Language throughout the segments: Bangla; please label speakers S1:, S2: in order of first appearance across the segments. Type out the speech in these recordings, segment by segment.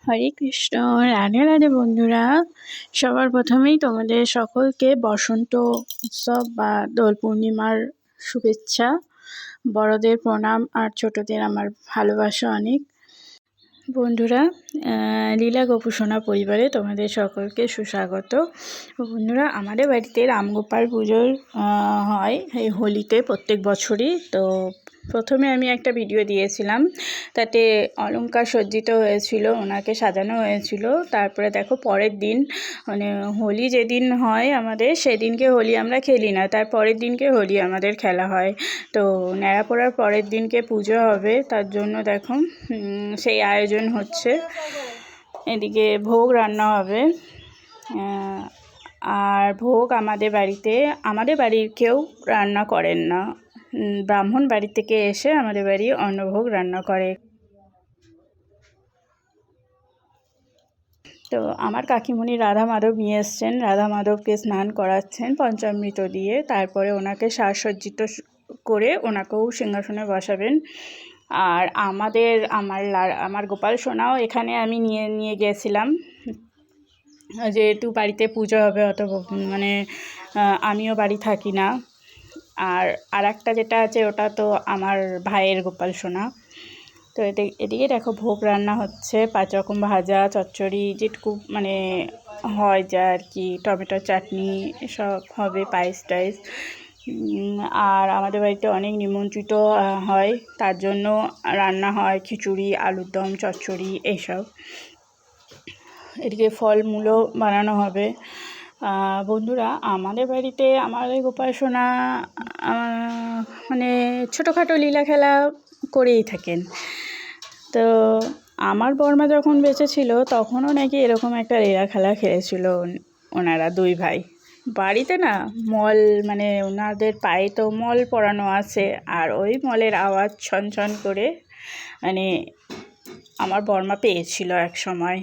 S1: হরে কৃষ্ণ। রাধে রাধে বন্ধুরা। সবার প্রথমেই তোমাদের সকলকে বসন্ত উৎসব বা দোল পূর্ণিমার শুভেচ্ছা। বড়দের প্রণাম আর ছোটদের আমার ভালোবাসা অনেক। বন্ধুরা, লীলা গোপুসোনা পরিবারে তোমাদের সকলকে সুস্বাগত। বন্ধুরা, আমাদের বাড়িতে রামগোপাল পুজোর হয় এই হোলিতে প্রত্যেক বছরই। তো প্রথমে আমি একটা ভিডিও দিয়েছিলাম, তাতে অলংকার সজ্জিত হয়েছিল, ওনাকে সাজানো হয়েছিল। তারপরে দেখো পরের দিন মানে হোলি যেদিন হয় আমাদের, সেদিনকে হোলি আমরা খেলি না, তার পরের দিনকে হোলি আমাদের খেলা হয়। তো ন্যাড়া পড়ার পরের দিনকে পুজো হবে, তার জন্য দেখো সেই আয়োজন হচ্ছে। এদিকে ভোগ রান্না হবে, আর ভোগ আমাদের বাড়ির কেউ রান্না করেন না, ব্রাহ্মণ বাড়ি থেকে এসে আমাদের বাড়ি অন্নভোগ রান্না করে। তো আমার কাকিমণি রাধা মাধব নিয়ে এসছেন, রাধা মাধবকে স্নান করাচ্ছেন পঞ্চামৃত দিয়ে, তারপরে ওনাকে সাজসজ্জিত করে ওনাকেও সিংহাসনে বসাবেন। আর আমার গোপাল সোনাও এখানে আমি নিয়ে গিয়েছিলাম, যেহেতু বাড়িতে পুজো হবে, অত মানে আমিও বাড়ি থাকি না। আর একটা যেটা আছে ওটা তো আমার ভাইয়ের গোপাল সোনা। তো এদিকে দেখো ভোগ রান্না হচ্ছে, 5 রকম ভাজা, চচ্চড়ি, যেটুকু মানে হয় যা আর কি, টমেটো চাটনি এসব হবে, পায়েস টাইস। আর আমাদের বাড়িতে অনেক নিমন্ত্রিত হয়, তার জন্য রান্না হয় খিচুড়ি, আলুর দম, চচ্চড়ি এইসব। এদিকে ফলমূলও বানানো হবে। বন্ধুরা, আমাদের বাড়িতে আমাদের গোপাল সোনা মানে ছোটোখাটো লীলা খেলা করেই থাকেন। তো আমার বড়মা যখন বেঁচে ছিল তখনও নাকি এরকম একটা লীলা খেলা খেলেছিল ওনারা 2 ভাই। বাড়িতে না মল, মানে ওনাদের পায়ে তো মল পরানো আছে, আর ওই মলের আওয়াজ ছন করে মানে আমার বড়মা পেয়েছিল এক সময়।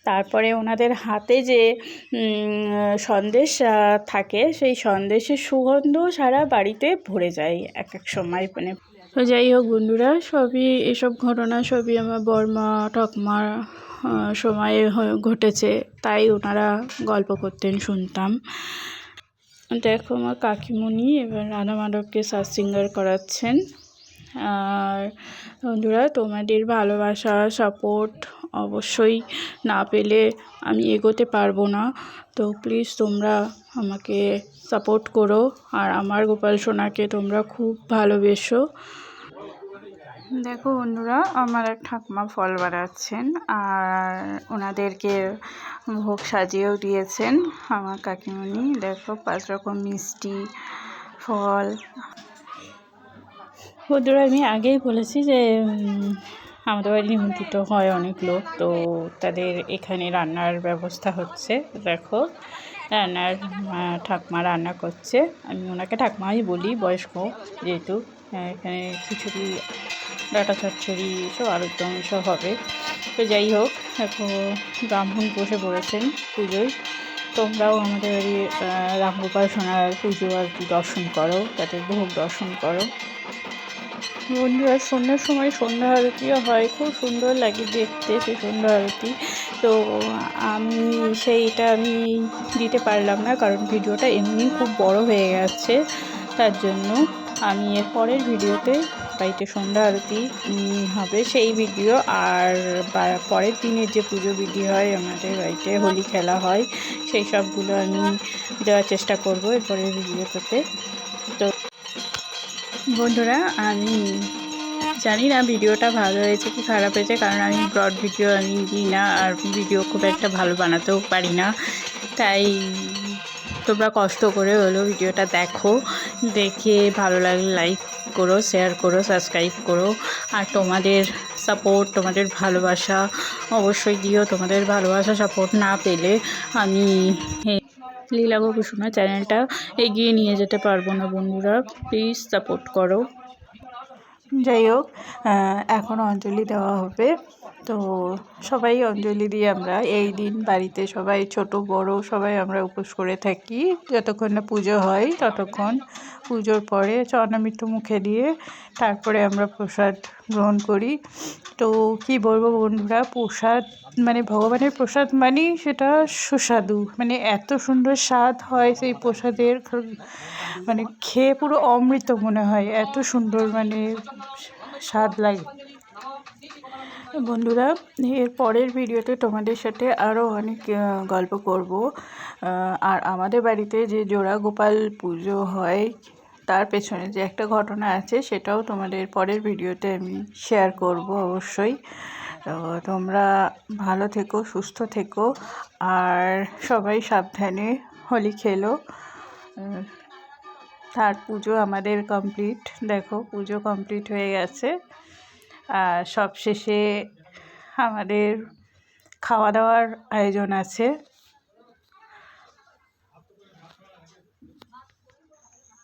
S1: তারপরে ওনাদের হাতে যে সন্দেশ থাকে, সেই সন্দেশের সুগন্ধ সারা বাড়িতে ভরে যায় এক সময়। মানে তো যাই হোক বন্ধুরা, এসব ঘটনা সবই আমার বড়মা ঠাকুমার সময়ে ঘটেছে, তাই ওনারা গল্প করতেন, শুনতাম। দেখো আমার কাকিমণি এবার রাধা মাধবকে সাজ শৃঙ্গার করাচ্ছেন। আর বন্ধুরা, তোমাদের ভালোবাসা সাপোর্ট অবশ্যই না পেলে আমি এগোতে পারবো না। তো প্লিজ তোমরা আমাকে সাপোর্ট করো, আর আমার গোপাল সোনাকে তোমরা খুব ভালোবেসো। দেখো বন্ধুরা, আমার এক ঠাকুমা ফল বানাচ্ছেন, আর ওনাদেরকে ভোগ সাজিয়েও দিয়েছেন আমার কাকিমণি। দেখো 5 রকম মিষ্টি, ফল। বন্ধুরা, আমি আগেই বলেছি যে আমাদের বাড়ি নিমন্ত্রিত হয় অনেক লোক, তো তাদের এখানে রান্নার ব্যবস্থা হচ্ছে। দেখো ঠাকুমা রান্না করছে, আমি ওনাকে ঠাকুমাই বলি, বয়স্ক যেহেতু। এখানে খিচুড়ি, ডাঁটা চচ্চড়ি, সব আলুর দম সব হবে। তো যাই হোক, এখন ব্রাহ্মণ বসে পড়েছেন পুজোয়। তোমরাও আমাদের বাড়ি রামগোপাল সোনার পুজো আর কি দর্শন করো, তাদের ভোগ দর্শন করো। বন্ধুরা, সন্ধ্যার সময় সন্ধ্যা আরতিও হয়, খুব সুন্দর লাগে দেখতে সেই সন্ধ্যা আরতি। তো সেইটা আমি দিতে পারলাম না, কারণ ভিডিওটা এমনি খুব বড় হয়ে গেছে। তার জন্য আমি এর পরের ভিডিওতে বাড়িতে সন্ধ্যা আরতি হবে সেই ভিডিও, আর পরের দিনের যে পুজো বিধি হয়, আমাদের বাড়িতে হোলি খেলা হয়, সেই সবগুলো আমি দেওয়ার চেষ্টা করব এর পরের ভিডিওতে। তো বন্ধুরা, আমি জানি না ভিডিওটা ভালো হয়েছে কি খারাপ হয়েছে, কারণ আমি ব্রড ভিডিও আমি দিই না, আর ভিডিও খুব একটা ভালো বানাতেও পারি না। তাই তোমরা কষ্ট করে হলেও ভিডিওটা দেখো, দেখে ভালো লাগলে লাইক করো, শেয়ার করো, সাবস্ক্রাইব করো। আর তোমাদের সাপোর্ট, তোমাদের ভালোবাসা অবশ্যই দিও। তোমাদের ভালোবাসা সাপোর্ট না পেলে আমি লীলা গোপুসোনা চ্যানেলটা এগিয়ে নিয়ে যেতে পারবো না। বন্ধুরা, প্লিজ সাপোর্ট করো। যাই হোক, এখন অঞ্জলি দেওয়া হবে। তো সবাই অঞ্জলি দিয়ে আমরা এই দিন বাড়িতে সবাই ছোট বড় সবাই আমরা উপোস করে থাকি যতক্ষণ না পুজো হয় ততক্ষণ। পুজোর পরে চরণামৃত মুখে দিয়ে তারপরে আমরা প্রসাদ গ্রহণ করি। তো কি বলবো বন্ধুরা, প্রসাদ মানে ভগবানের প্রসাদ মানেই সেটা সুস্বাদু, মানে এত সুন্দর স্বাদ হয় সেই প্রসাদের, মানে খেয়ে পুরো অমৃত মনে হয়, এত সুন্দর মানে স্বাদ লাগে। বন্ধুরা, এর পরের ভিডিওতে তোমাদের সাথে আরও অনেক গল্প করব। আর আমাদের বাড়িতে যে জোড়া গোপাল পুজো হয় তার পেছনে যে একটা ঘটনা আছে সেটাও তোমাদের পরের ভিডিওতে আমি শেয়ার করব অবশ্যই। তো তোমরা ভালো থেকো, সুস্থ থেকো, আর সবাই সাবধানে হোলি খেলো। তার পুজো আমাদের কমপ্লিট, দেখো পুজো কমপ্লিট হয়ে গেছে। আর সবশেষে আমাদের খাওয়া দাওয়ার আয়োজন আছে।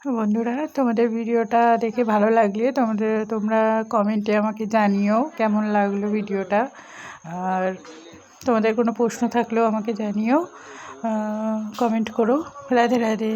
S1: বন্ধুরা, তোমাদের ভিডিওটা দেখে ভালো লাগলে তোমরা কমেন্টে আমাকে জানিও কেমন লাগলো ভিডিওটা। আর তোমাদের কোনো প্রশ্ন থাকলেও আমাকে জানিও, কমেন্ট করো। রাধে রাধে।